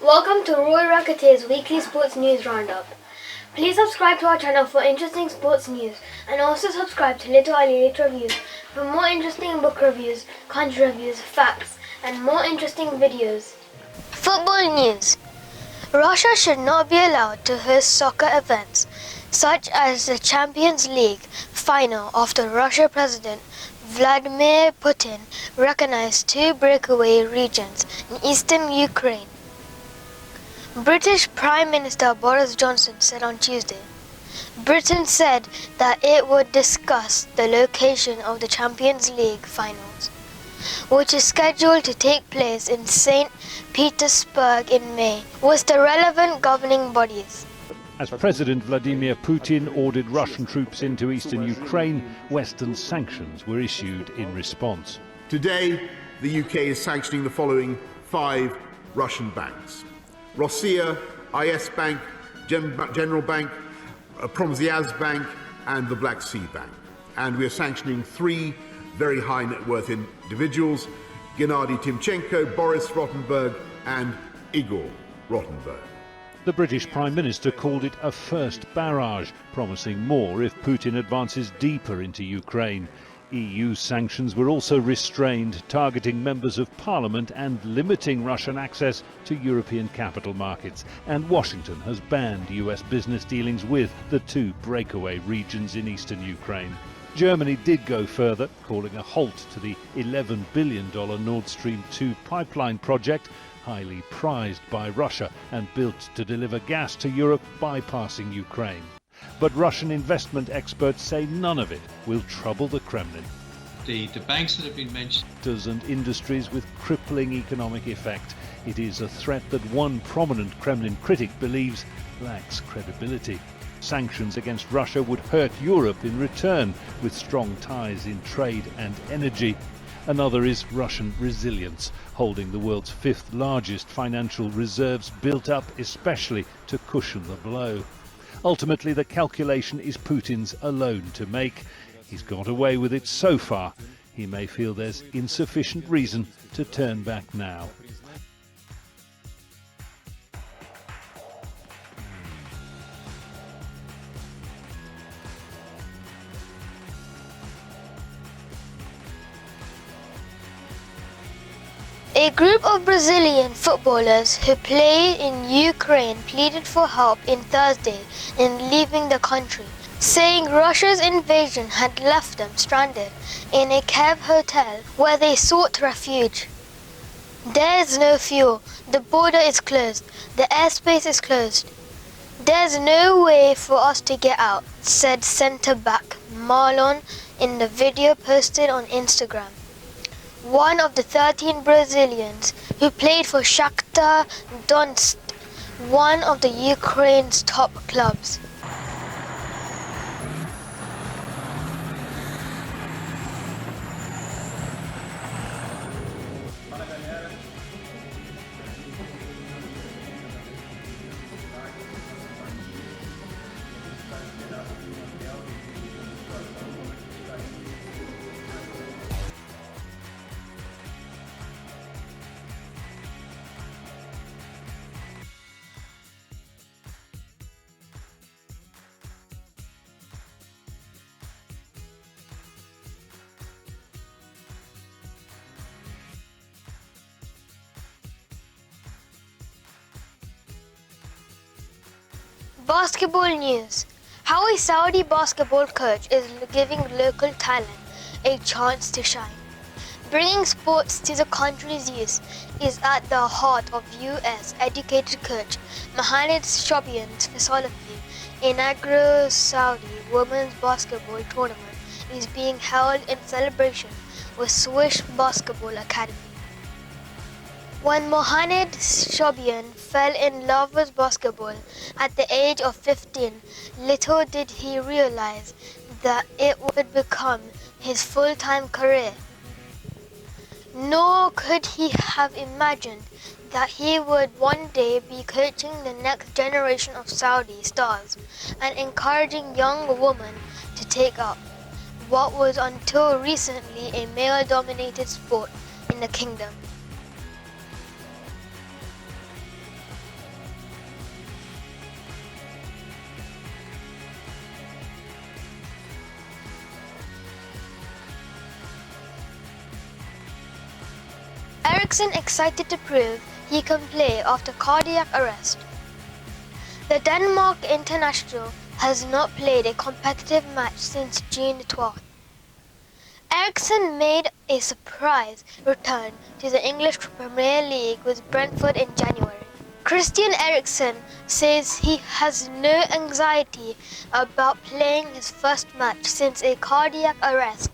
Welcome to Royal Racketeers Weekly Sports News Roundup. Please subscribe to our channel for interesting sports news and also subscribe to Little Ali Lit Reviews for more interesting book reviews, country reviews, facts and more interesting videos. Football news. Russia should not be allowed to host soccer events such as the Champions League final after Russia President Vladimir Putin recognized two breakaway regions in eastern Ukraine. British Prime Minister Boris Johnson said on Tuesday, Britain said that it would discuss the location of the Champions League finals, which is scheduled to take place in St. Petersburg in May, with the relevant governing bodies. As President Vladimir Putin ordered Russian troops into eastern Ukraine, Western sanctions were issued in response. Today, the UK is sanctioning the following 5 Russian banks: Rossiya, IS Bank, General Bank, Promzyaz Bank and the Black Sea Bank. And we are sanctioning 3 very high net worth individuals: Gennady Timchenko, Boris Rottenberg and Igor Rottenberg. The British Prime Minister called it a first barrage, promising more if Putin advances deeper into Ukraine. EU sanctions were also restrained, targeting members of parliament and limiting Russian access to European capital markets. And Washington has banned US business dealings with the 2 breakaway regions in eastern Ukraine. Germany did go further, calling a halt to the $11 billion Nord Stream 2 pipeline project, highly prized by Russia and built to deliver gas to Europe bypassing Ukraine. But Russian investment experts say none of it will trouble the Kremlin. The banks that have been mentioned And industries with crippling economic effect. It is a threat that one prominent Kremlin critic believes lacks credibility. Sanctions against Russia would hurt Europe in return, with strong ties in trade and energy. Another is Russian resilience, holding the world's 5th largest financial reserves built up especially to cushion the blow. Ultimately, the calculation is Putin's alone to make. He's got away with it so far. He may feel there's insufficient reason to turn back now. A group of Brazilian footballers who play in Ukraine pleaded for help on Thursday in leaving the country, saying Russia's invasion had left them stranded in a Kiev hotel where they sought refuge. There is no fuel, the border is closed, the airspace is closed. There's no way for us to get out, said centre-back Marlon in the video posted on Instagram. One of the 13 Brazilians who played for Shakhtar Donetsk, one of the Ukraine's top clubs. Basketball news. How a Saudi basketball coach is giving local talent a chance to shine. Bringing sports to the country's youth is at the heart of US educated coach Mohanned Shobain's philosophy. Inaugural Saudi women's basketball tournament is being held in celebration with Swiss Basketball Academy. When Mohanned Shobain fell in love with basketball at the age of 15, little did he realize that it would become his full-time career. Nor could he have imagined that he would one day be coaching the next generation of Saudi stars and encouraging young women to take up what was until recently a male-dominated sport in the kingdom. Eriksen excited to prove he can play after cardiac arrest. The Denmark international has not played a competitive match since June 12th. Eriksen made a surprise return to the English Premier League with Brentford in January. Christian Eriksen says he has no anxiety about playing his first match since a cardiac arrest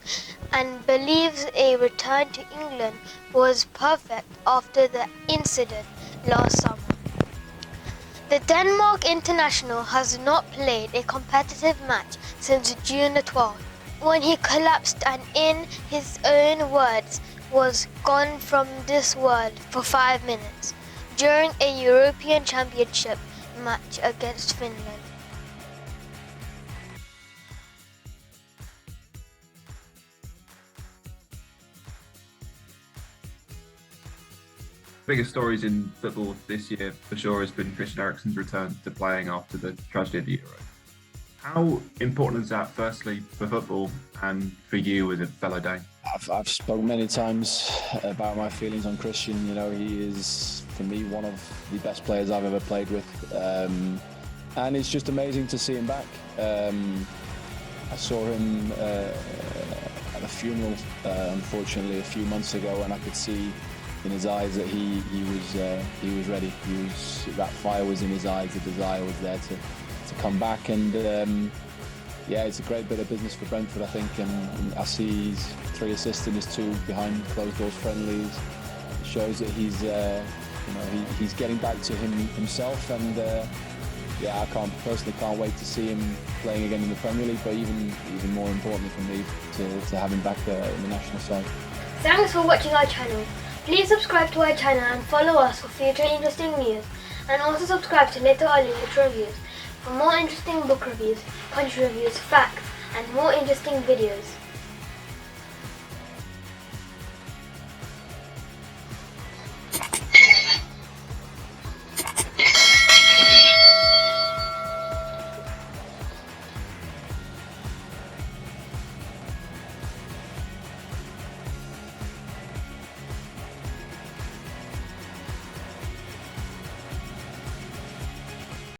and believes a return to England was perfect after the incident last summer. The Denmark international has not played a competitive match since June 12th, when he collapsed and, in his own words, was gone from this world for 5 minutes during a European Championship match against Finland. Biggest stories in football this year for sure has been Christian Eriksen's return to playing after the tragedy of the Euro. How important is that, firstly, for football and for you as a fellow Dane? I've spoken many times about my feelings on Christian. You know, he is, for me, one of the best players I've ever played with. And it's just amazing to see him back. I saw him at a funeral, unfortunately, a few months ago, and I could see in his eyes that he was ready. That fire was in his eyes. The desire was there to come back, and yeah, it's a great bit of business for Brentford, I think. And I see his 3 assists in his 2 behind closed doors friendlies. It shows that he's getting back to himself, and yeah, I personally can't wait to see him playing again in the Premier League. But even more importantly for me, to have him back in the national side. Thanks for watching our channel. Please subscribe to our channel and follow us for future interesting news. And also subscribe to Little Ali Little Reviews for more interesting book reviews, country reviews, facts, and more interesting videos.